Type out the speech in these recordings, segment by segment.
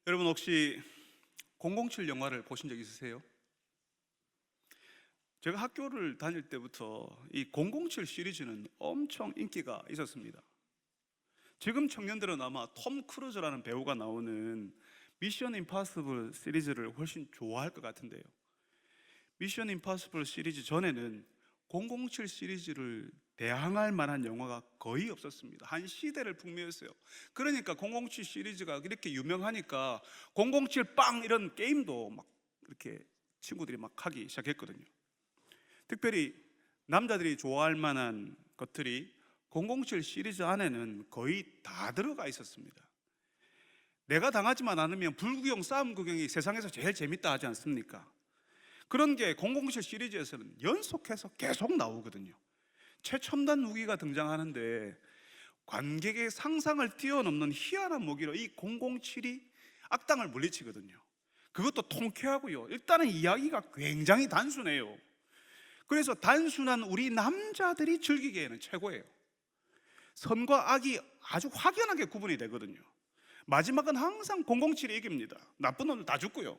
여러분 혹시 007 영화를 보신 적 있으세요? 제가 학교를 다닐 때부터 이 007 시리즈는 엄청 인기가 있었습니다. 지금 청년들은 아마 톰 크루즈라는 배우가 나오는 미션 임파서블 시리즈를 훨씬 좋아할 것 같은데요. 미션 임파서블 시리즈 전에는 007 시리즈를 대항할 만한 영화가 거의 없었습니다. 한 시대를 풍미했어요. 그러니까 007 시리즈가 이렇게 유명하니까 007 빵 이런 게임도 막 이렇게 친구들이 막 하기 시작했거든요. 특별히 남자들이 좋아할 만한 것들이 007 시리즈 안에는 거의 다 들어가 있었습니다. 내가 당하지만 않으면 불구경 싸움 구경이 세상에서 제일 재밌다 하지 않습니까? 그런 게 007 시리즈에서는 연속해서 계속 나오거든요. 최첨단 무기가 등장하는데 관객의 상상을 뛰어넘는 희한한 무기로 이 007이 악당을 물리치거든요. 그것도 통쾌하고요. 일단은 이야기가 굉장히 단순해요. 그래서 단순한 우리 남자들이 즐기기에는 최고예요. 선과 악이 아주 확연하게 구분이 되거든요. 마지막은 항상 007이 이깁니다. 나쁜 놈들 다 죽고요.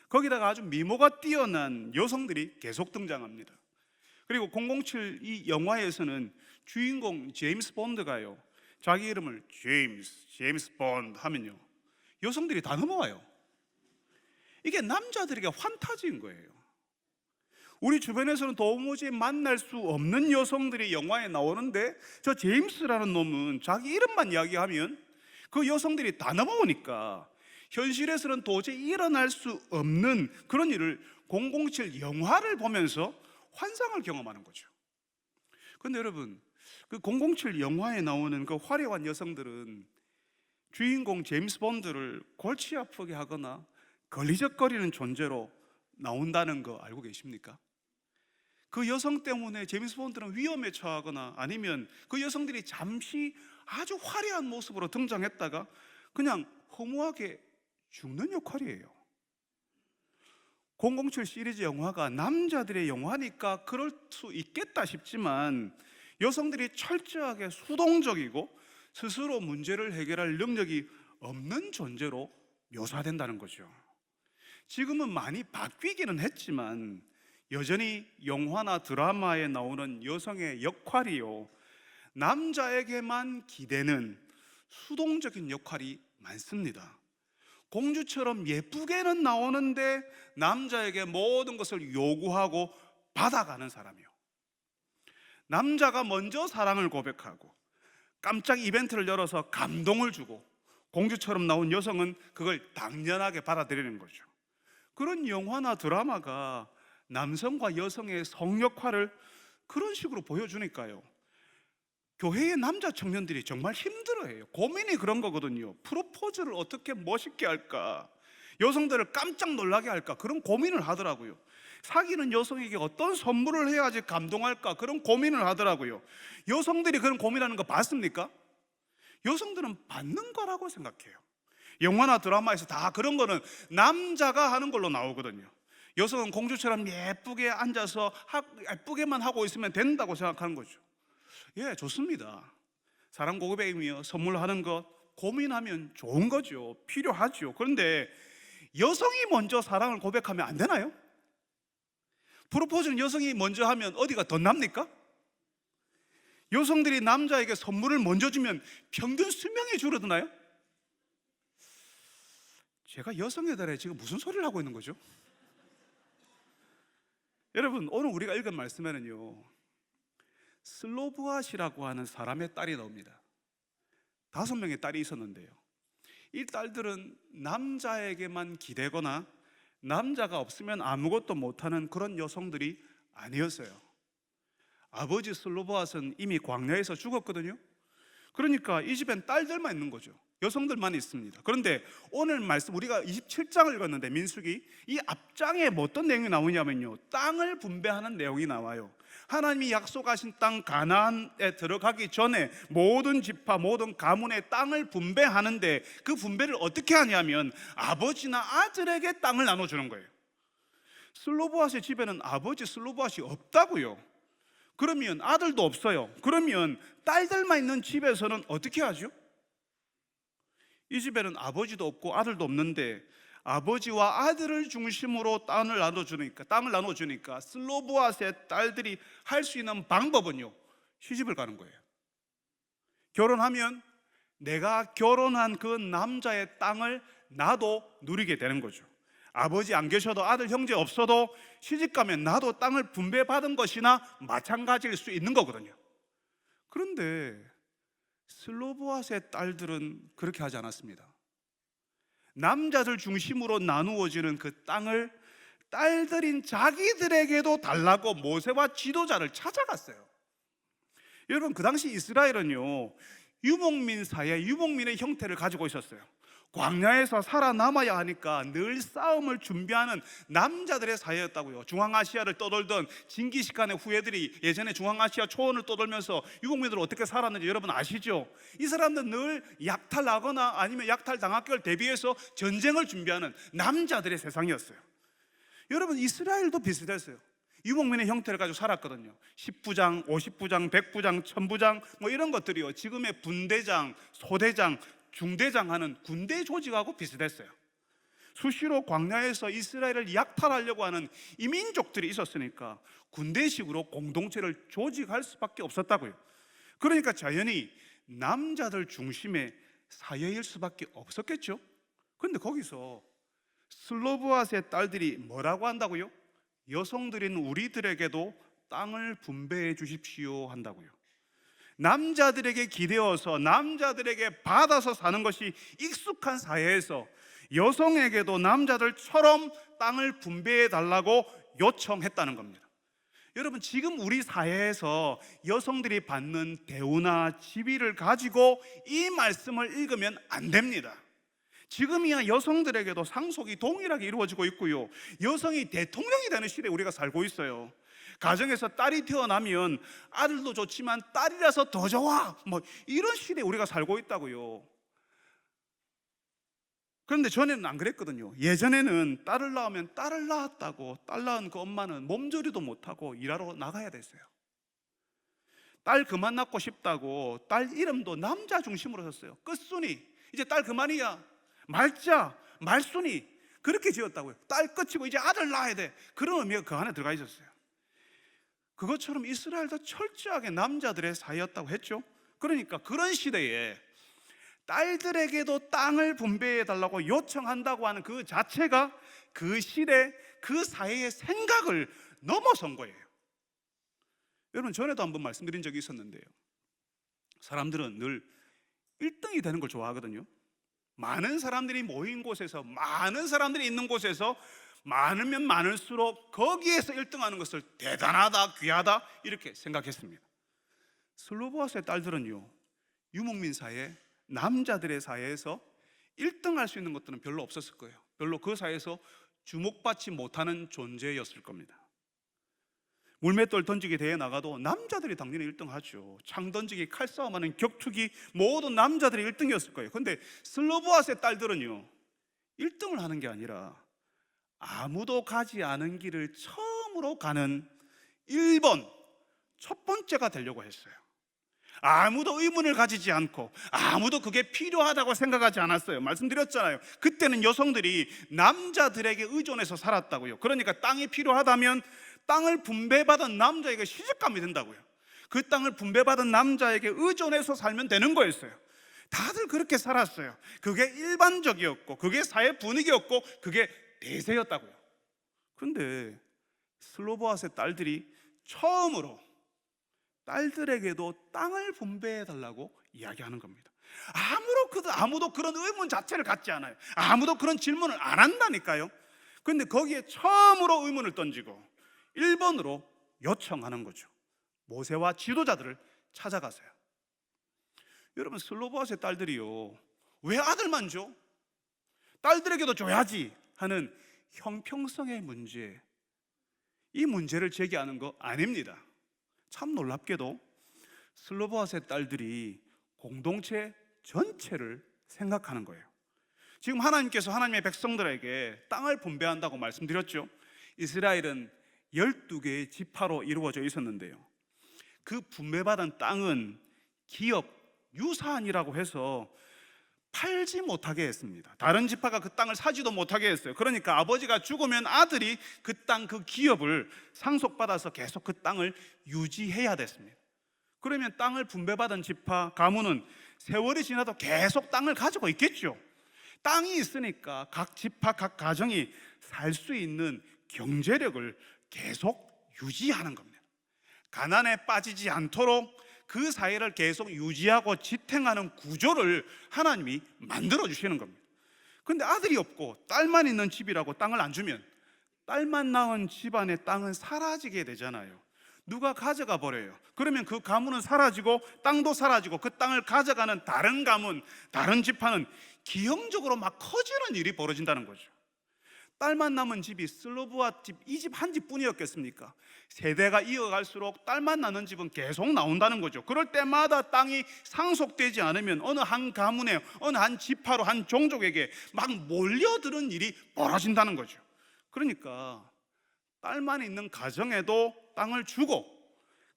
거기다가 아주 미모가 뛰어난 여성들이 계속 등장합니다. 그리고 007 이 영화에서는 주인공 제임스 본드가요, 자기 이름을 제임스 본드 하면요, 여성들이 다 넘어와요. 이게 남자들에게 환타지인 거예요. 우리 주변에서는 도무지 만날 수 없는 여성들이 영화에 나오는데 저 제임스라는 놈은 자기 이름만 이야기하면 그 여성들이 다 넘어오니까 현실에서는 도저히 일어날 수 없는 그런 일을 007 영화를 보면서 환상을 경험하는 거죠. 그런데 여러분, 그 007 영화에 나오는 그 화려한 여성들은 주인공 제임스 본드를 골치 아프게 하거나 걸리적거리는 존재로 나온다는 거 알고 계십니까? 그 여성 때문에 제임스 본드는 위험에 처하거나 아니면 그 여성들이 잠시 아주 화려한 모습으로 등장했다가 그냥 허무하게 죽는 역할이에요. 007 시리즈 영화가 남자들의 영화니까 그럴 수 있겠다 싶지만 여성들이 철저하게 수동적이고 스스로 문제를 해결할 능력이 없는 존재로 묘사된다는 거죠. 지금은 많이 바뀌기는 했지만 여전히 영화나 드라마에 나오는 여성의 역할이요, 남자에게만 기대는 수동적인 역할이 많습니다. 공주처럼 예쁘게는 나오는데 남자에게 모든 것을 요구하고 받아가는 사람이요, 남자가 먼저 사랑을 고백하고 깜짝 이벤트를 열어서 감동을 주고 공주처럼 나온 여성은 그걸 당연하게 받아들이는 거죠. 그런 영화나 드라마가 남성과 여성의 성 역할을 그런 식으로 보여주니까요, 교회의 남자 청년들이 정말 힘들어해요. 고민이 그런 거거든요. 프로포즈를 어떻게 멋있게 할까, 여성들을 깜짝 놀라게 할까, 그런 고민을 하더라고요. 사귀는 여성에게 어떤 선물을 해야지 감동할까, 그런 고민을 하더라고요. 여성들이 그런 고민하는 거 봤습니까? 여성들은 받는 거라고 생각해요. 영화나 드라마에서 다 그런 거는 남자가 하는 걸로 나오거든요. 여성은 공주처럼 예쁘게 앉아서 예쁘게만 하고 있으면 된다고 생각하는 거죠. 예, 좋습니다. 사랑 고백이며 선물하는 것 고민하면 좋은 거죠. 필요하죠. 그런데 여성이 먼저 사랑을 고백하면 안 되나요? 프로포즈는 여성이 먼저 하면 어디가 더 납니까? 여성들이 남자에게 선물을 먼저 주면 평균 수명이 줄어드나요? 제가 여성의 달에 지금 무슨 소리를 하고 있는 거죠? 여러분, 오늘 우리가 읽은 말씀에는요, 슬로브아시라고 하는 사람의 딸이 나옵니다. 5명의 딸이 있었는데요, 이 딸들은 남자에게만 기대거나 남자가 없으면 아무것도 못하는 그런 여성들이 아니었어요. 아버지 슬로보아스는 이미 광야에서 죽었거든요. 그러니까 이 집엔 딸들만 있는 거죠. 여성들만 있습니다. 그런데 오늘 말씀, 우리가 27장을 읽었는데 민수기, 이 앞장에 뭐 어떤 내용이 나오냐면요, 땅을 분배하는 내용이 나와요. 하나님이 약속하신 땅 가나안에 들어가기 전에 모든 지파, 모든 가문의 땅을 분배하는데 그 분배를 어떻게 하냐면 아버지나 아들에게 땅을 나눠주는 거예요. 슬로보아스의 집에는 아버지 슬로보아스이 없다고요. 그러면 아들도 없어요. 그러면 딸들만 있는 집에서는 어떻게 하죠? 이 집에는 아버지도 없고 아들도 없는데 아버지와 아들을 중심으로 땅을 나눠주니까 슬로보아스의 딸들이 할 수 있는 방법은요, 시집을 가는 거예요. 결혼하면 내가 결혼한 그 남자의 땅을 나도 누리게 되는 거죠. 아버지 안 계셔도 아들 형제 없어도 시집 가면 나도 땅을 분배받은 것이나 마찬가지일 수 있는 거거든요. 그런데 슬로보아스의 딸들은 그렇게 하지 않았습니다. 남자들 중심으로 나누어지는 그 땅을 딸들인 자기들에게도 달라고 모세와 지도자를 찾아갔어요. 여러분, 그 당시 이스라엘은요, 유목민 사회, 유목민의 형태를 가지고 있었어요. 광야에서 살아남아야 하니까 늘 싸움을 준비하는 남자들의 사회였다고요. 중앙아시아를 떠돌던 징기스칸의 후예들이 예전에 중앙아시아 초원을 떠돌면서 유목민들은 어떻게 살았는지 여러분 아시죠? 이 사람들은 늘 약탈하거나 아니면 약탈당할 대비해서 전쟁을 준비하는 남자들의 세상이었어요. 여러분, 이스라엘도 비슷했어요. 유목민의 형태를 가지고 살았거든요. 10부장, 50부장, 100부장, 1000부장 뭐 이런 것들이요, 지금의 분대장, 소대장, 중대장 하는 군대 조직하고 비슷했어요. 수시로 광야에서 이스라엘을 약탈하려고 하는 이민족들이 있었으니까 군대식으로 공동체를 조직할 수밖에 없었다고요. 그러니까 자연히 남자들 중심의 사회일 수밖에 없었겠죠. 그런데 거기서 슬로보아스의 딸들이 뭐라고 한다고요? 여성들인 우리들에게도 땅을 분배해 주십시오 한다고요. 남자들에게 기대어서 남자들에게 받아서 사는 것이 익숙한 사회에서 여성에게도 남자들처럼 땅을 분배해 달라고 요청했다는 겁니다. 여러분, 지금 우리 사회에서 여성들이 받는 대우나 지위를 가지고 이 말씀을 읽으면 안 됩니다. 지금이야 여성들에게도 상속이 동일하게 이루어지고 있고요, 여성이 대통령이 되는 시대에 우리가 살고 있어요. 가정에서 딸이 태어나면 아들도 좋지만 딸이라서 더 좋아, 뭐 이런 시대에 우리가 살고 있다고요. 그런데 전에는 안 그랬거든요. 예전에는 딸을 낳으면 딸을 낳았다고 딸 낳은 그 엄마는 몸조리도 못하고 일하러 나가야 됐어요. 딸 그만 낳고 싶다고 딸 이름도 남자 중심으로 썼어요. 끝순이, 이제 딸 그만이야, 말자, 말순이, 그렇게 지었다고요. 딸 끝이고 이제 아들 낳아야 돼, 그런 의미가 그 안에 들어가 있었어요. 그것처럼 이스라엘도 철저하게 남자들의 사회였다고 했죠. 그러니까 그런 시대에 딸들에게도 땅을 분배해 달라고 요청한다고 하는 그 자체가 그 시대, 그 사회의 생각을 넘어선 거예요. 여러분, 전에도 한번 말씀드린 적이 있었는데요, 사람들은 늘 1등이 되는 걸 좋아하거든요. 많은 사람들이 모인 곳에서, 많은 사람들이 있는 곳에서 많으면 많을수록 거기에서 1등하는 것을 대단하다, 귀하다 이렇게 생각했습니다. 슬로보아스의 딸들은요, 유목민 사회, 남자들의 사회에서 1등할 수 있는 것들은 별로 없었을 거예요. 별로 그 사회에서 주목받지 못하는 존재였을 겁니다. 물맷돌 던지기 대회 나가도 남자들이 당연히 1등하죠. 창 던지기, 칼싸움하는 격투기 모든 남자들이 1등이었을 거예요. 그런데 슬로보아스의 딸들은요, 1등을 하는 게 아니라 아무도 가지 않은 길을 처음으로 가는 1번, 첫 번째가 되려고 했어요. 아무도 의문을 가지지 않고 아무도 그게 필요하다고 생각하지 않았어요. 말씀드렸잖아요. 그때는 여성들이 남자들에게 의존해서 살았다고요. 그러니까 땅이 필요하다면 땅을 분배받은 남자에게 시집가면 된다고요. 그 땅을 분배받은 남자에게 의존해서 살면 되는 거였어요. 다들 그렇게 살았어요. 그게 일반적이었고 그게 사회 분위기였고 그게 대세였다고요. 그런데 슬로보아스의 딸들이 처음으로 딸들에게도 땅을 분배해 달라고 이야기하는 겁니다. 아무도 그런 의문 자체를 갖지 않아요. 아무도 그런 질문을 안 한다니까요. 그런데 거기에 처음으로 의문을 던지고 1번으로 요청하는 거죠. 모세와 지도자들을 찾아가세요. 여러분, 슬로보아스의 딸들이요, 왜 아들만 줘? 딸들에게도 줘야지 하는 형평성의 문제, 이 문제를 제기하는 거 아닙니다. 참 놀랍게도 슬로보아스의 딸들이 공동체 전체를 생각하는 거예요. 지금 하나님께서 하나님의 백성들에게 땅을 분배한다고 말씀드렸죠. 이스라엘은 12개의 지파로 이루어져 있었는데요, 그 분배받은 땅은 기업, 유산이라고 해서 팔지 못하게 했습니다. 다른 지파가 그 땅을 사지도 못하게 했어요. 그러니까 아버지가 죽으면 아들이 그 땅, 그 기업을 상속받아서 계속 그 땅을 유지해야 됐습니다. 그러면 땅을 분배받은 지파, 가문은 세월이 지나도 계속 땅을 가지고 있겠죠. 땅이 있으니까 각 지파, 각 가정이 살 수 있는 경제력을 계속 유지하는 겁니다. 가난에 빠지지 않도록 그 사회를 계속 유지하고 지탱하는 구조를 하나님이 만들어 주시는 겁니다. 그런데 아들이 없고 딸만 있는 집이라고 땅을 안 주면 딸만 낳은 집안의 땅은 사라지게 되잖아요. 누가 가져가 버려요. 그러면 그 가문은 사라지고 땅도 사라지고 그 땅을 가져가는 다른 가문, 다른 지파는 기형적으로 막 커지는 일이 벌어진다는 거죠. 딸만 남은 집이 슬로브아 집, 이 집 한 집뿐이었겠습니까? 세대가 이어갈수록 딸만 낳는 집은 계속 나온다는 거죠. 그럴 때마다 땅이 상속되지 않으면 어느 한 가문에, 어느 한 지파로, 한 종족에게 막 몰려드는 일이 벌어진다는 거죠. 그러니까 딸만 있는 가정에도 땅을 주고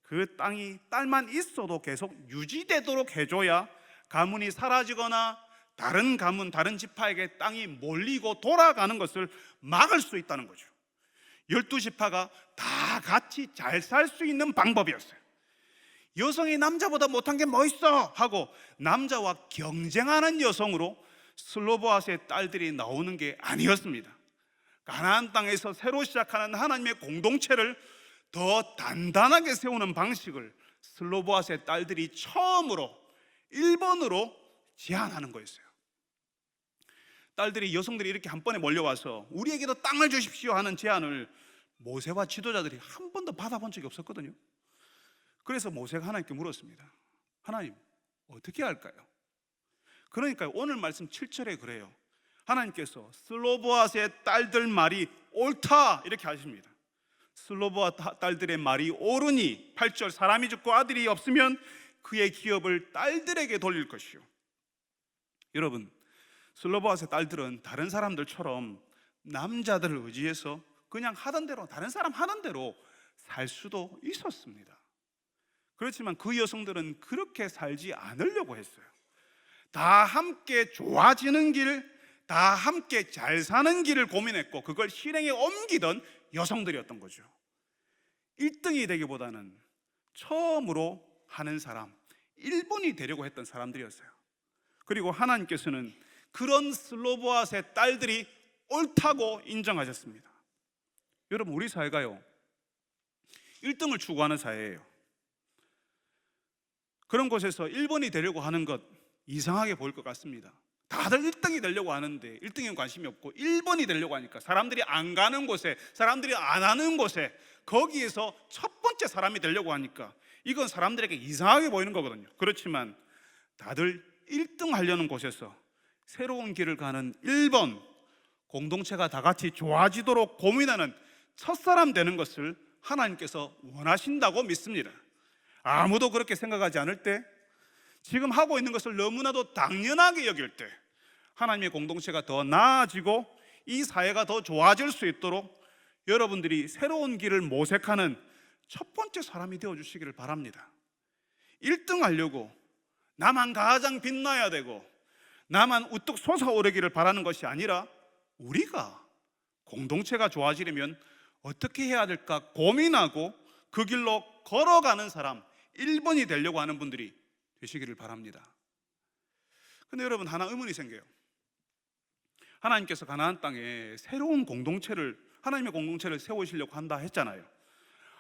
그 땅이 딸만 있어도 계속 유지되도록 해줘야 가문이 사라지거나 다른 가문, 다른 지파에게 땅이 몰리고 돌아가는 것을 막을 수 있다는 거죠. 12지파가 다 같이 잘 살 수 있는 방법이었어요. 여성이 남자보다 못한 게 뭐 있어? 하고 남자와 경쟁하는 여성으로 슬로보아스의 딸들이 나오는 게 아니었습니다. 가나안 땅에서 새로 시작하는 하나님의 공동체를 더 단단하게 세우는 방식을 슬로보아스의 딸들이 처음으로 1번으로 제안하는 거였어요. 딸들이, 여성들이 이렇게 한 번에 몰려와서 우리에게도 땅을 주십시오 하는 제안을 모세와 지도자들이 한 번도 받아본 적이 없었거든요. 그래서 모세가 하나님께 물었습니다. 하나님, 어떻게 할까요? 그러니까 오늘 말씀 7절에 그래요. 하나님께서 슬로보아스의 딸들 말이 옳다 이렇게 하십니다. 슬로보아 딸들의 말이 옳으니 8절, 사람이 죽고 아들이 없으면 그의 기업을 딸들에게 돌릴 것이요. 여러분, 슬로보아스의 딸들은 다른 사람들처럼 남자들을 의지해서 그냥 하던 대로, 다른 사람 하는 대로 살 수도 있었습니다. 그렇지만 그 여성들은 그렇게 살지 않으려고 했어요. 다 함께 좋아지는 길, 다 함께 잘 사는 길을 고민했고 그걸 실행에 옮기던 여성들이었던 거죠. 1등이 되기보다는 처음으로 하는 사람, 1번이 되려고 했던 사람들이었어요. 그리고 하나님께서는 그런 슬로보아스의 딸들이 옳다고 인정하셨습니다. 여러분, 우리 사회가요 1등을 추구하는 사회예요. 그런 곳에서 1번이 되려고 하는 것 이상하게 보일 것 같습니다. 다들 1등이 되려고 하는데 1등에 관심이 없고 1번이 되려고 하니까 사람들이 안 가는 곳에, 사람들이 안 하는 곳에, 거기에서 첫 번째 사람이 되려고 하니까 이건 사람들에게 이상하게 보이는 거거든요. 그렇지만 다들 1등 하려는 곳에서 새로운 길을 가는 1번, 공동체가 다 같이 좋아지도록 고민하는 첫사람 되는 것을 하나님께서 원하신다고 믿습니다. 아무도 그렇게 생각하지 않을 때, 지금 하고 있는 것을 너무나도 당연하게 여길 때 하나님의 공동체가 더 나아지고 이 사회가 더 좋아질 수 있도록 여러분들이 새로운 길을 모색하는 첫 번째 사람이 되어주시기를 바랍니다. 1등 하려고 나만 가장 빛나야 되고 나만 우뚝 솟아오르기를 바라는 것이 아니라 우리가 공동체가 좋아지려면 어떻게 해야 될까 고민하고 그 길로 걸어가는 사람, 1번이 되려고 하는 분들이 되시기를 바랍니다. 근데 여러분, 하나 의문이 생겨요. 하나님께서 가나안 땅에 새로운 공동체를, 하나님의 공동체를 세우시려고 한다 했잖아요.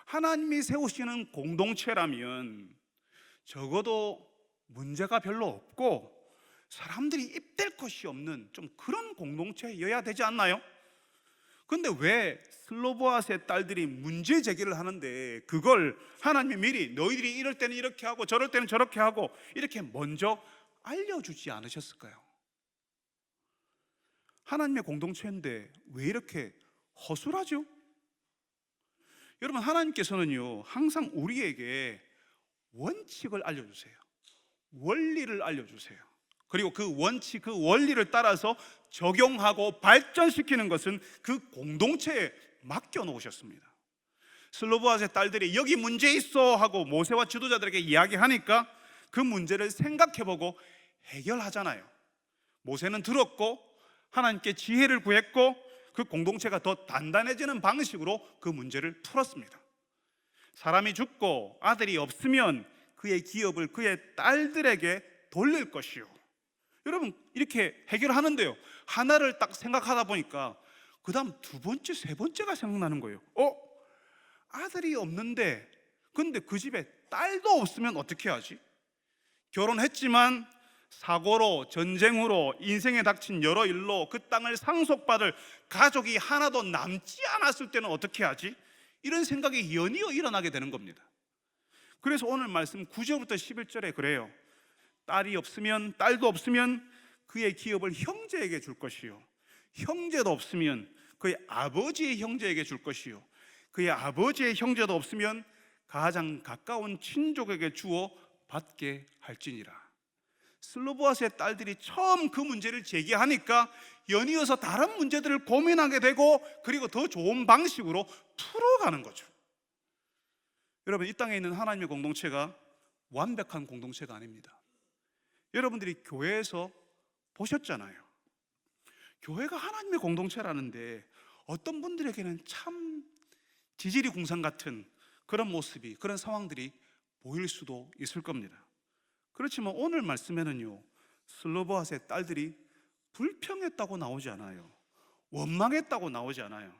하나님이 세우시는 공동체라면 적어도 문제가 별로 없고 사람들이 입댈 것이 없는 좀 그런 공동체여야 되지 않나요? 근데 왜 슬로보아스의 딸들이 문제 제기를 하는데 그걸 하나님이 미리 너희들이 이럴 때는 이렇게 하고 저럴 때는 저렇게 하고 이렇게 먼저 알려주지 않으셨을까요? 하나님의 공동체인데 왜 이렇게 허술하죠? 여러분, 하나님께서는요 항상 우리에게 원칙을 알려주세요. 원리를 알려주세요. 그리고 그 원칙, 그 원리를 따라서 적용하고 발전시키는 것은 그 공동체에 맡겨놓으셨습니다. 슬로보아스의 딸들이 여기 문제 있어 하고 모세와 지도자들에게 이야기하니까 그 문제를 생각해보고 해결하잖아요. 모세는 들었고 하나님께 지혜를 구했고 그 공동체가 더 단단해지는 방식으로 그 문제를 풀었습니다. 사람이 죽고 아들이 없으면 그의 기업을 그의 딸들에게 돌릴 것이요. 여러분, 이렇게 해결하는데요, 하나를 딱 생각하다 보니까 그 다음 두 번째, 세 번째가 생각나는 거예요. 아들이 없는데 근데 그 집에 딸도 없으면 어떻게 하지? 결혼했지만 사고로, 전쟁으로, 인생에 닥친 여러 일로 그 땅을 상속받을 가족이 하나도 남지 않았을 때는 어떻게 하지? 이런 생각이 연이어 일어나게 되는 겁니다. 그래서 오늘 말씀 9절부터 11절에 그래요. 딸이 없으면, 딸도 없으면 그의 기업을 형제에게 줄 것이요, 형제도 없으면 그의 아버지의 형제에게 줄 것이요, 그의 아버지의 형제도 없으면 가장 가까운 친족에게 주어 받게 할지니라. 슬로보아스의 딸들이 처음 그 문제를 제기하니까 연이어서 다른 문제들을 고민하게 되고 그리고 더 좋은 방식으로 풀어가는 거죠. 여러분, 이 땅에 있는 하나님의 공동체가 완벽한 공동체가 아닙니다. 여러분들이 교회에서 보셨잖아요. 교회가 하나님의 공동체라는데 어떤 분들에게는 참 지지리 궁상 같은 그런 모습이, 그런 상황들이 보일 수도 있을 겁니다. 그렇지만 오늘 말씀에는요, 슬로보아스의 딸들이 불평했다고 나오지 않아요. 원망했다고 나오지 않아요.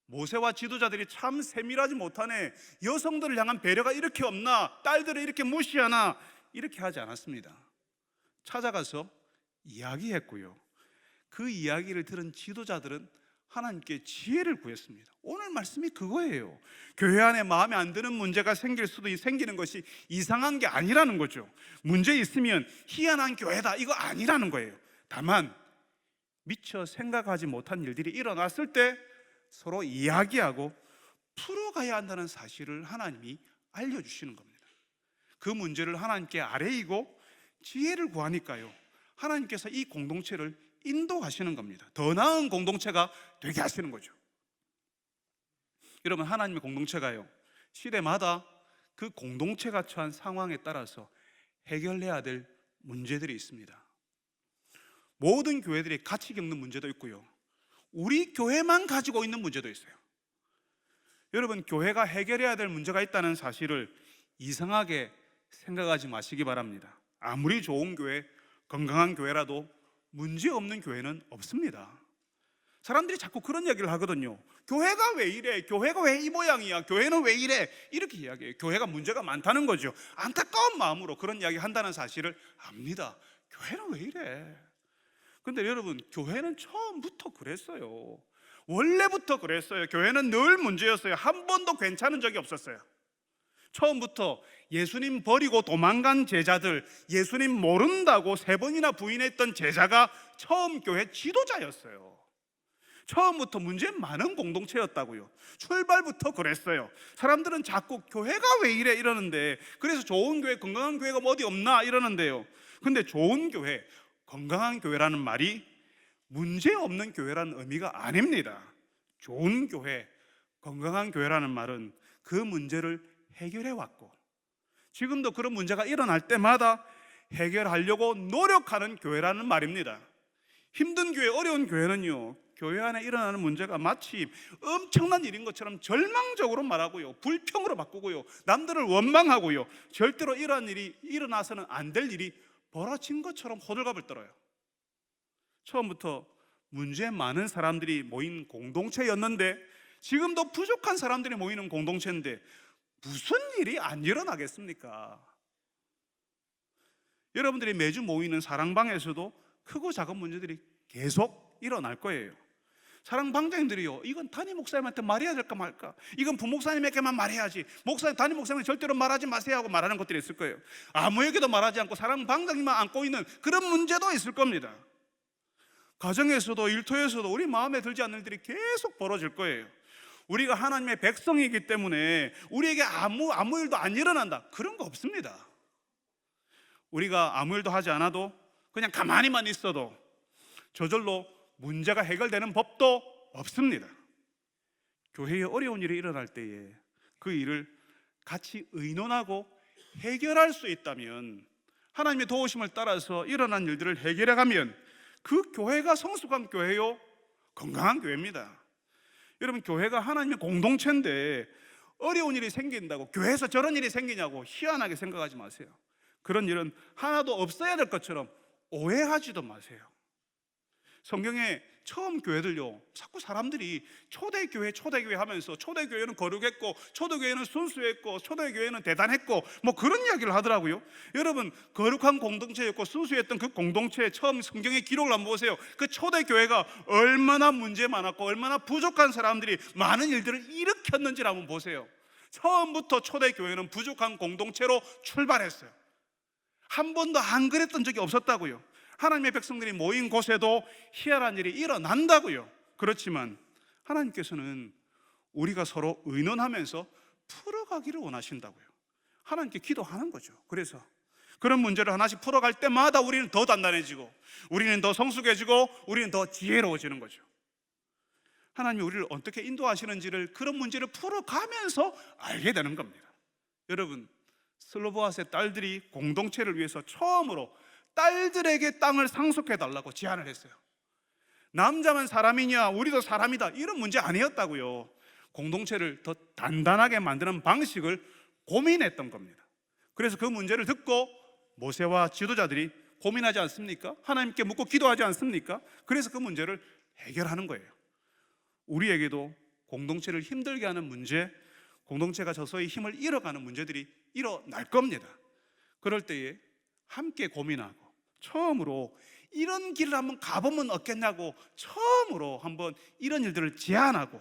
모세와 지도자들이 참 세밀하지 못하네, 여성들을 향한 배려가 이렇게 없나, 딸들을 이렇게 무시하나, 이렇게 하지 않았습니다. 찾아가서 이야기했고요, 그 이야기를 들은 지도자들은 하나님께 지혜를 구했습니다. 오늘 말씀이 그거예요. 교회 안에 마음에 안 드는 문제가 생기는 것이 이상한 게 아니라는 거죠. 문제 있으면 희한한 교회다, 이거 아니라는 거예요. 다만 미처 생각하지 못한 일들이 일어났을 때 서로 이야기하고 풀어가야 한다는 사실을 하나님이 알려주시는 겁니다. 그 문제를 하나님께 아뢰이고 지혜를 구하니까요, 하나님께서 이 공동체를 인도하시는 겁니다. 더 나은 공동체가 되게 하시는 거죠. 여러분, 하나님의 공동체가요, 시대마다 그 공동체가 처한 상황에 따라서 해결해야 될 문제들이 있습니다. 모든 교회들이 같이 겪는 문제도 있고요, 우리 교회만 가지고 있는 문제도 있어요. 여러분, 교회가 해결해야 될 문제가 있다는 사실을 이상하게 생각하지 마시기 바랍니다. 아무리 좋은 교회, 건강한 교회라도 문제 없는 교회는 없습니다. 사람들이 자꾸 그런 얘기를 하거든요. 교회가 왜 이래? 교회가 왜 이 모양이야? 교회는 왜 이래? 이렇게 이야기해요. 교회가 문제가 많다는 거죠. 안타까운 마음으로 그런 이야기 한다는 사실을 압니다. 교회는 왜 이래? 근데 여러분, 교회는 처음부터 그랬어요. 원래부터 그랬어요. 교회는 늘 문제였어요. 한 번도 괜찮은 적이 없었어요. 처음부터 예수님 버리고 도망간 제자들, 예수님 모른다고 3번이나 부인했던 제자가 처음 교회 지도자였어요. 처음부터 문제 많은 공동체였다고요. 출발부터 그랬어요. 사람들은 자꾸 교회가 왜 이래 이러는데, 그래서 좋은 교회, 건강한 교회가 뭐 어디 없나 이러는데요, 근데 좋은 교회, 건강한 교회라는 말이 문제 없는 교회라는 의미가 아닙니다. 좋은 교회, 건강한 교회라는 말은 그 문제를 해결해 왔고 지금도 그런 문제가 일어날 때마다 해결하려고 노력하는 교회라는 말입니다. 힘든 교회, 어려운 교회는요, 교회 안에 일어나는 문제가 마치 엄청난 일인 것처럼 절망적으로 말하고요, 불평으로 바꾸고요, 남들을 원망하고요, 절대로 이러한 일이 일어나서는 안 될 일이 벌어진 것처럼 호들갑을 떨어요. 처음부터 문제 많은 사람들이 모인 공동체였는데 지금도 부족한 사람들이 모이는 공동체인데 무슨 일이 안 일어나겠습니까? 여러분들이 매주 모이는 사랑방에서도 크고 작은 문제들이 계속 일어날 거예요. 사랑방장님들이요, 이건 담임 목사님한테 말해야 될까 말까, 이건 부목사님에게만 말해야지, 담임 목사님 절대로 말하지 마세요 하고 말하는 것들이 있을 거예요. 아무에게도 말하지 않고 사랑방장님만 안고 있는 그런 문제도 있을 겁니다. 가정에서도 일터에서도 우리 마음에 들지 않는 일들이 계속 벌어질 거예요. 우리가 하나님의 백성이기 때문에 우리에게 아무 일도 안 일어난다, 그런 거 없습니다. 우리가 아무 일도 하지 않아도 그냥 가만히만 있어도 저절로 문제가 해결되는 법도 없습니다. 교회에 어려운 일이 일어날 때에 그 일을 같이 의논하고 해결할 수 있다면, 하나님의 도우심을 따라서 일어난 일들을 해결해가면 그 교회가 성숙한 교회요, 건강한 교회입니다. 여러분, 교회가 하나님의 공동체인데 어려운 일이 생긴다고 교회에서 저런 일이 생기냐고 희한하게 생각하지 마세요. 그런 일은 하나도 없어야 될 것처럼 오해하지도 마세요. 성경에 처음 교회들요, 자꾸 사람들이 초대교회 하면서 초대교회는 거룩했고 초대교회는 순수했고 초대교회는 대단했고 뭐 그런 이야기를 하더라고요. 여러분, 거룩한 공동체였고 순수했던 그 공동체에 처음 성경의 기록을 한번 보세요. 그 초대교회가 얼마나 문제 많았고 얼마나 부족한 사람들이 많은 일들을 일으켰는지를 한번 보세요. 처음부터 초대교회는 부족한 공동체로 출발했어요. 한 번도 안 그랬던 적이 없었다고요. 하나님의 백성들이 모인 곳에도 희한한 일이 일어난다고요. 그렇지만 하나님께서는 우리가 서로 의논하면서 풀어가기를 원하신다고요. 하나님께 기도하는 거죠. 그래서 그런 문제를 하나씩 풀어갈 때마다 우리는 더 단단해지고 우리는 더 성숙해지고 우리는 더 지혜로워지는 거죠. 하나님이 우리를 어떻게 인도하시는지를, 그런 문제를 풀어가면서 알게 되는 겁니다. 여러분, 슬로보아스의 딸들이 공동체를 위해서 처음으로 딸들에게 땅을 상속해달라고 제안을 했어요. 남자만 사람이냐, 우리도 사람이다, 이런 문제 아니었다고요. 공동체를 더 단단하게 만드는 방식을 고민했던 겁니다. 그래서 그 문제를 듣고 모세와 지도자들이 고민하지 않습니까? 하나님께 묻고 기도하지 않습니까? 그래서 그 문제를 해결하는 거예요. 우리에게도 공동체를 힘들게 하는 문제, 공동체가 서서히 힘을 잃어가는 문제들이 일어날 겁니다. 그럴 때에 함께 고민하고 처음으로 이런 길을 한번 가보면 어겠냐고 처음으로 한번 이런 일들을 제안하고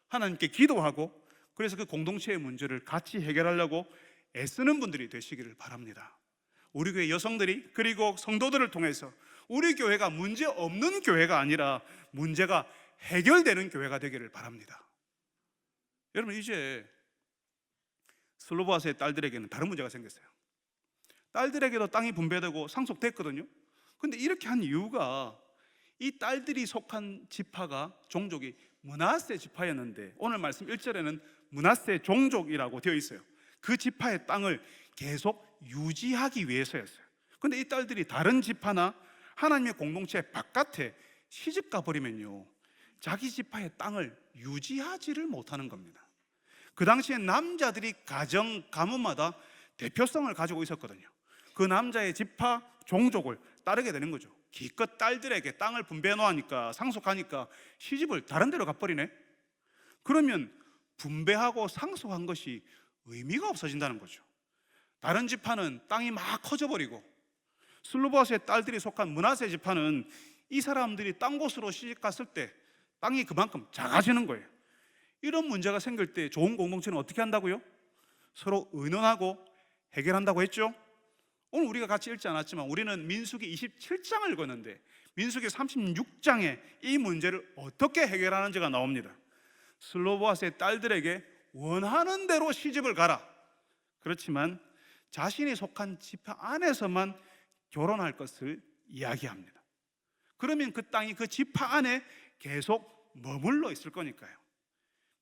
하나님께 기도하고, 그래서 그 공동체의 문제를 같이 해결하려고 애쓰는 분들이 되시기를 바랍니다. 우리 교회 여성들이, 그리고 성도들을 통해서 우리 교회가 문제 없는 교회가 아니라 문제가 해결되는 교회가 되기를 바랍니다. 여러분, 이제 슬로보아스의 딸들에게는 다른 문제가 생겼어요. 딸들에게도 땅이 분배되고 상속됐거든요. 근데 이렇게 한 이유가 이 딸들이 속한 지파가, 종족이 므낫세 지파였는데 오늘 말씀 1절에는 므낫세 종족이라고 되어 있어요. 그 지파의 땅을 계속 유지하기 위해서였어요. 근데 이 딸들이 다른 지파나 하나님의 공동체 바깥에 시집가 버리면요, 자기 지파의 땅을 유지하지를 못하는 겁니다. 그 당시에 남자들이 가정, 가문마다 대표성을 가지고 있었거든요. 그 남자의 지파, 종족을 따르게 되는 거죠. 기껏 딸들에게 땅을 분배해 놓으니까, 상속하니까 시집을 다른 데로 가버리네. 그러면 분배하고 상속한 것이 의미가 없어진다는 거죠. 다른 지파는 땅이 막 커져버리고 슬로보아스의 딸들이 속한 므낫세 지파는 이 사람들이 딴 곳으로 시집 갔을 때 땅이 그만큼 작아지는 거예요. 이런 문제가 생길 때 좋은 공동체는 어떻게 한다고요? 서로 의논하고 해결한다고 했죠. 오늘 우리가 같이 읽지 않았지만 우리는 민수기 27장을 읽었는데 민수기 36장에 이 문제를 어떻게 해결하는지가 나옵니다. 슬로보아스의 딸들에게 원하는 대로 시집을 가라. 그렇지만 자신이 속한 지파 안에서만 결혼할 것을 이야기합니다. 그러면 그 땅이 그 지파 안에 계속 머물러 있을 거니까요.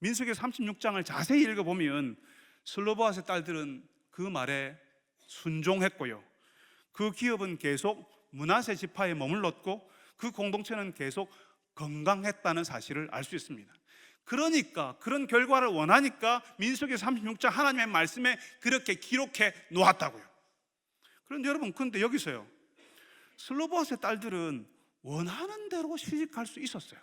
민수기 36장을 자세히 읽어보면 슬로보아스의 딸들은 그 말에 순종했고요, 그 기업은 계속 므낫세 지파에 머물렀고 그 공동체는 계속 건강했다는 사실을 알 수 있습니다. 그러니까 그런 결과를 원하니까 민수기 36장 하나님의 말씀에 그렇게 기록해 놓았다고요. 그런데 여러분, 근데 여기서요, 슬로보아스의 딸들은 원하는 대로 시집갈 수 있었어요.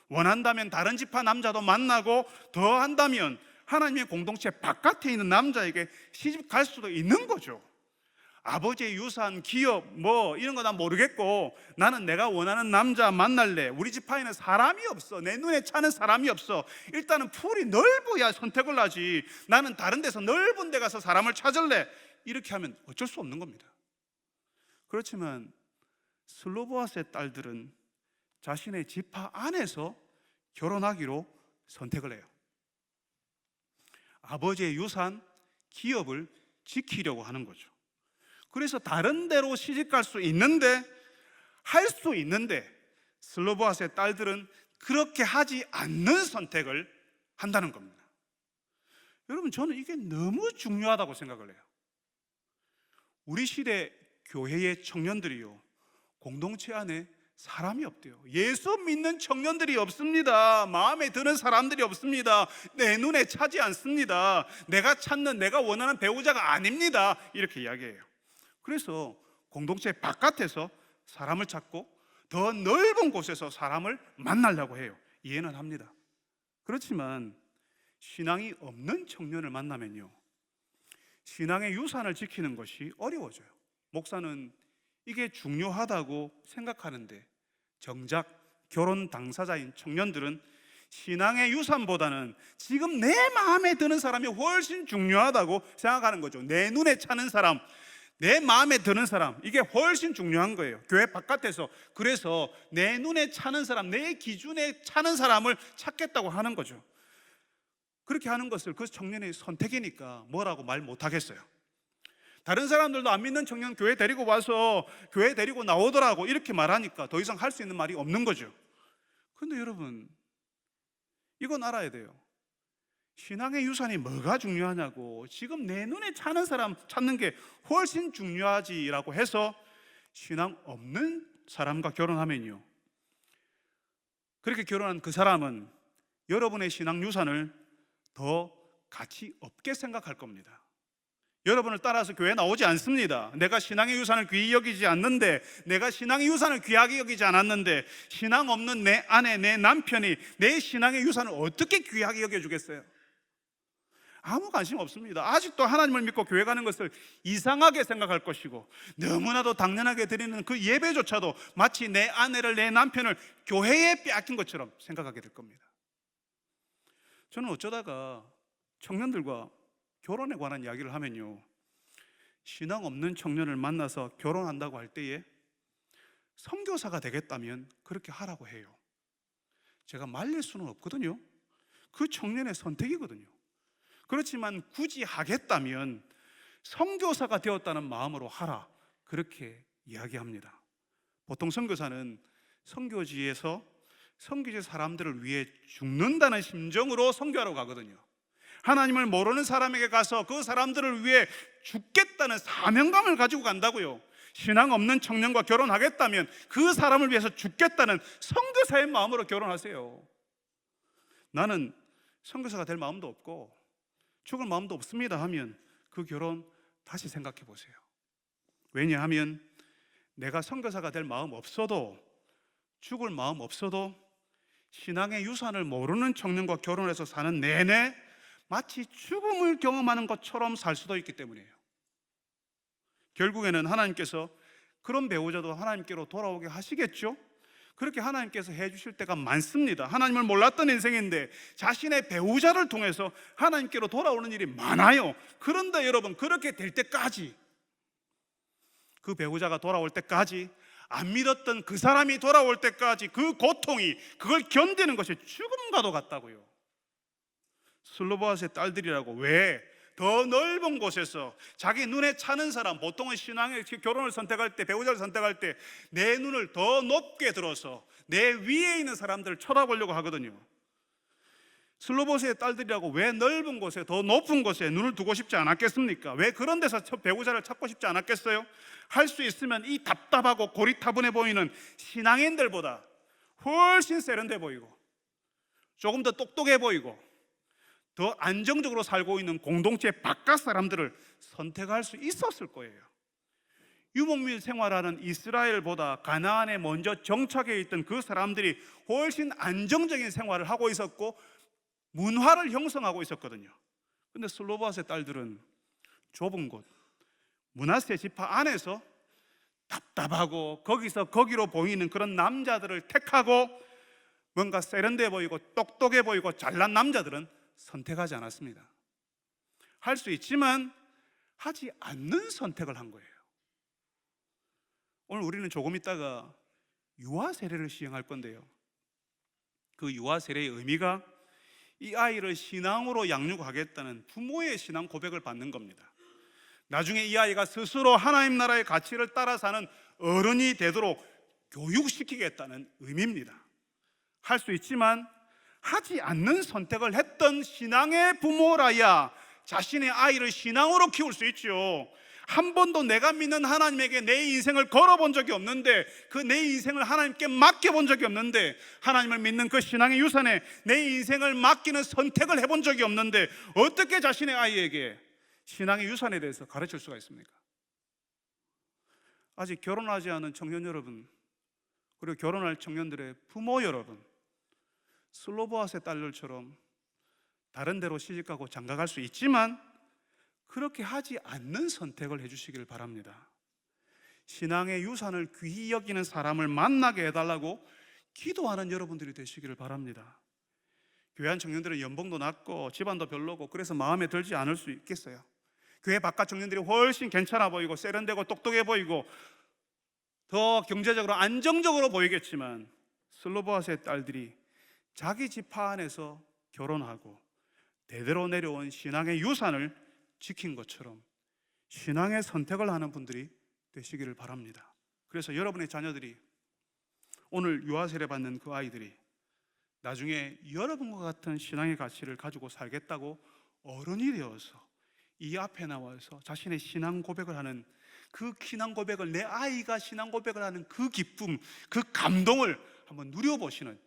원한다면 다른 지파 남자도 만나고 더 한다면 하나님의 공동체 바깥에 있는 남자에게 시집 갈 수도 있는 거죠. 아버지의 유산, 기업 뭐 이런 거 난 모르겠고 나는 내가 원하는 남자 만날래. 우리 지파에는 사람이 없어. 내 눈에 차는 사람이 없어. 일단은 풀이 넓어야 선택을 하지. 나는 다른 데서 넓은 데 가서 사람을 찾을래. 이렇게 하면 어쩔 수 없는 겁니다. 그렇지만 슬로보아스의 딸들은 자신의 지파 안에서 결혼하기로 선택을 해요. 아버지의 유산, 기업을 지키려고 하는 거죠. 그래서 다른 데로 시집갈 수 있는데, 할 수 있는데 슬로보아스의 딸들은 그렇게 하지 않는 선택을 한다는 겁니다. 여러분, 저는 이게 너무 중요하다고 생각을 해요. 우리 시대 교회의 청년들이요, 공동체 안에 사람이 없대요. 예수 믿는 청년들이 없습니다. 마음에 드는 사람들이 없습니다. 내 눈에 차지 않습니다. 내가 찾는, 내가 원하는 배우자가 아닙니다. 이렇게 이야기해요. 그래서 공동체 바깥에서 사람을 찾고 더 넓은 곳에서 사람을 만나려고 해요. 이해는 합니다. 그렇지만 신앙이 없는 청년을 만나면요, 신앙의 유산을 지키는 것이 어려워져요. 목사는 이게 중요하다고 생각하는데 정작 결혼 당사자인 청년들은 신앙의 유산보다는 지금 내 마음에 드는 사람이 훨씬 중요하다고 생각하는 거죠. 내 눈에 차는 사람, 내 마음에 드는 사람, 이게 훨씬 중요한 거예요. 교회 바깥에서. 그래서 내 눈에 차는 사람, 내 기준에 차는 사람을 찾겠다고 하는 거죠. 그렇게 하는 것을 그 청년의 선택이니까 뭐라고 말 못하겠어요. 다른 사람들도 안 믿는 청년 교회 데리고 와서 교회 데리고 나오더라고 이렇게 말하니까 더 이상 할 수 있는 말이 없는 거죠. 그런데 여러분, 이건 알아야 돼요. 신앙의 유산이 뭐가 중요하냐고, 지금 내 눈에 차는 사람 찾는 게 훨씬 중요하지라고 해서 신앙 없는 사람과 결혼하면요, 그렇게 결혼한 그 사람은 여러분의 신앙 유산을 더 가치 없게 생각할 겁니다. 여러분을 따라서 교회 나오지 않습니다. 내가 신앙의 유산을 귀히 여기지 않는데, 내가 신앙의 유산을 귀하게 여기지 않았는데, 신앙 없는 내 아내, 내 남편이 내 신앙의 유산을 어떻게 귀하게 여겨주겠어요? 아무 관심 없습니다. 아직도 하나님을 믿고 교회 가는 것을 이상하게 생각할 것이고, 너무나도 당연하게 드리는 그 예배조차도 마치 내 아내를, 내 남편을 교회에 빼앗긴 것처럼 생각하게 될 겁니다. 저는 어쩌다가 청년들과 결혼에 관한 이야기를 하면요, 신앙 없는 청년을 만나서 결혼한다고 할 때에 선교사가 되겠다면 그렇게 하라고 해요. 제가 말릴 수는 없거든요. 그 청년의 선택이거든요. 그렇지만 굳이 하겠다면 선교사가 되었다는 마음으로 하라, 그렇게 이야기합니다. 보통 선교사는 선교지에서 선교지 사람들을 위해 죽는다는 심정으로 선교하러 가거든요. 하나님을 모르는 사람에게 가서 그 사람들을 위해 죽겠다는 사명감을 가지고 간다고요. 신앙 없는 청년과 결혼하겠다면 그 사람을 위해서 죽겠다는 선교사의 마음으로 결혼하세요. 나는 선교사가 될 마음도 없고 죽을 마음도 없습니다 하면 그 결혼 다시 생각해 보세요. 왜냐하면 내가 선교사가 될 마음 없어도, 죽을 마음 없어도 신앙의 유산을 모르는 청년과 결혼해서 사는 내내 마치 죽음을 경험하는 것처럼 살 수도 있기 때문이에요. 결국에는 하나님께서 그런 배우자도 하나님께로 돌아오게 하시겠죠? 그렇게 하나님께서 해주실 때가 많습니다. 하나님을 몰랐던 인생인데 자신의 배우자를 통해서 하나님께로 돌아오는 일이 많아요. 그런데 여러분, 그렇게 될 때까지, 그 배우자가 돌아올 때까지, 안 믿었던 그 사람이 돌아올 때까지 그 고통이, 그걸 견디는 것이 죽음과도 같다고요. 슬로보아스의 딸들이라고. 왜? 더 넓은 곳에서 자기 눈에 차는 사람, 보통은 신앙의 결혼을 선택할 때, 배우자를 선택할 때 내 눈을 더 높게 들어서 내 위에 있는 사람들을 쳐다보려고 하거든요. 슬로보아스의 딸들이라고. 왜 넓은 곳에, 더 높은 곳에 눈을 두고 싶지 않았겠습니까? 왜 그런 데서 배우자를 찾고 싶지 않았겠어요? 할 수 있으면 이 답답하고 고리타분해 보이는 신앙인들보다 훨씬 세련돼 보이고 조금 더 똑똑해 보이고 더 안정적으로 살고 있는 공동체 바깥 사람들을 선택할 수 있었을 거예요. 유목민 생활하는 이스라엘보다 가나안에 먼저 정착해 있던 그 사람들이 훨씬 안정적인 생활을 하고 있었고 문화를 형성하고 있었거든요. 그런데 슬로보아스의 딸들은 좁은 곳, 므낫세 지파 안에서 답답하고 거기서 거기로 보이는 그런 남자들을 택하고, 뭔가 세련돼 보이고 똑똑해 보이고 잘난 남자들은 선택하지 않았습니다. 할 수 있지만 하지 않는 선택을 한 거예요. 오늘 우리는 조금 있다가 유아 세례를 시행할 건데요, 그 유아 세례의 의미가 이 아이를 신앙으로 양육하겠다는 부모의 신앙 고백을 받는 겁니다. 나중에 이 아이가 스스로 하나님 나라의 가치를 따라 사는 어른이 되도록 교육시키겠다는 의미입니다. 할 수 있지만 하지 않는 선택을 했던 신앙의 부모라야 자신의 아이를 신앙으로 키울 수 있죠. 한 번도 내가 믿는 하나님에게 내 인생을 걸어본 적이 없는데, 그 내 인생을 하나님께 맡겨본 적이 없는데, 하나님을 믿는 그 신앙의 유산에 내 인생을 맡기는 선택을 해본 적이 없는데 어떻게 자신의 아이에게 신앙의 유산에 대해서 가르칠 수가 있습니까? 아직 결혼하지 않은 청년 여러분, 그리고 결혼할 청년들의 부모 여러분, 슬로보아스의 딸들처럼 다른 데로 시집가고 장가갈 수 있지만 그렇게 하지 않는 선택을 해주시길 바랍니다. 신앙의 유산을 귀히 여기는 사람을 만나게 해달라고 기도하는 여러분들이 되시기를 바랍니다. 교회 안 청년들은 연봉도 낮고 집안도 별로고 그래서 마음에 들지 않을 수 있겠어요. 교회 바깥 청년들이 훨씬 괜찮아 보이고 세련되고 똑똑해 보이고 더 경제적으로 안정적으로 보이겠지만, 슬로보아스의 딸들이 자기 지파 안에서 결혼하고 대대로 내려온 신앙의 유산을 지킨 것처럼 신앙의 선택을 하는 분들이 되시기를 바랍니다. 그래서 여러분의 자녀들이, 오늘 유아 세례 받는 그 아이들이 나중에 여러분과 같은 신앙의 가치를 가지고 살겠다고 어른이 되어서 이 앞에 나와서 자신의 신앙 고백을 하는, 그 신앙 고백을, 내 아이가 신앙 고백을 하는 그 기쁨, 그 감동을 한번 누려보시는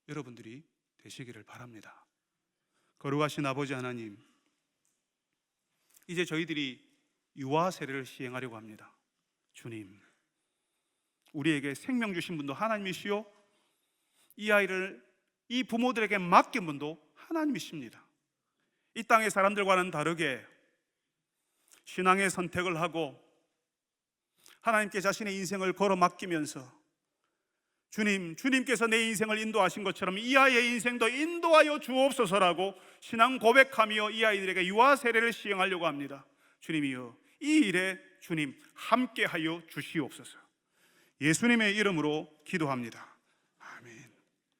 여러분들이 되시기를 바랍니다. 거룩하신 아버지 하나님, 이제 저희들이 유아 세례를 시행하려고 합니다. 주님, 우리에게 생명 주신 분도 하나님이시요, 이 아이를 이 부모들에게 맡긴 분도 하나님이십니다. 이 땅의 사람들과는 다르게 신앙의 선택을 하고 하나님께 자신의 인생을 걸어 맡기면서, 주님께서 내 인생을 인도하신 것처럼 이 아이의 인생도 인도하여 주옵소서라고 신앙 고백하며 이 아이들에게 유아 세례를 시행하려고 합니다. 주님이여, 이 일에 주님 함께하여 주시옵소서. 예수님의 이름으로 기도합니다.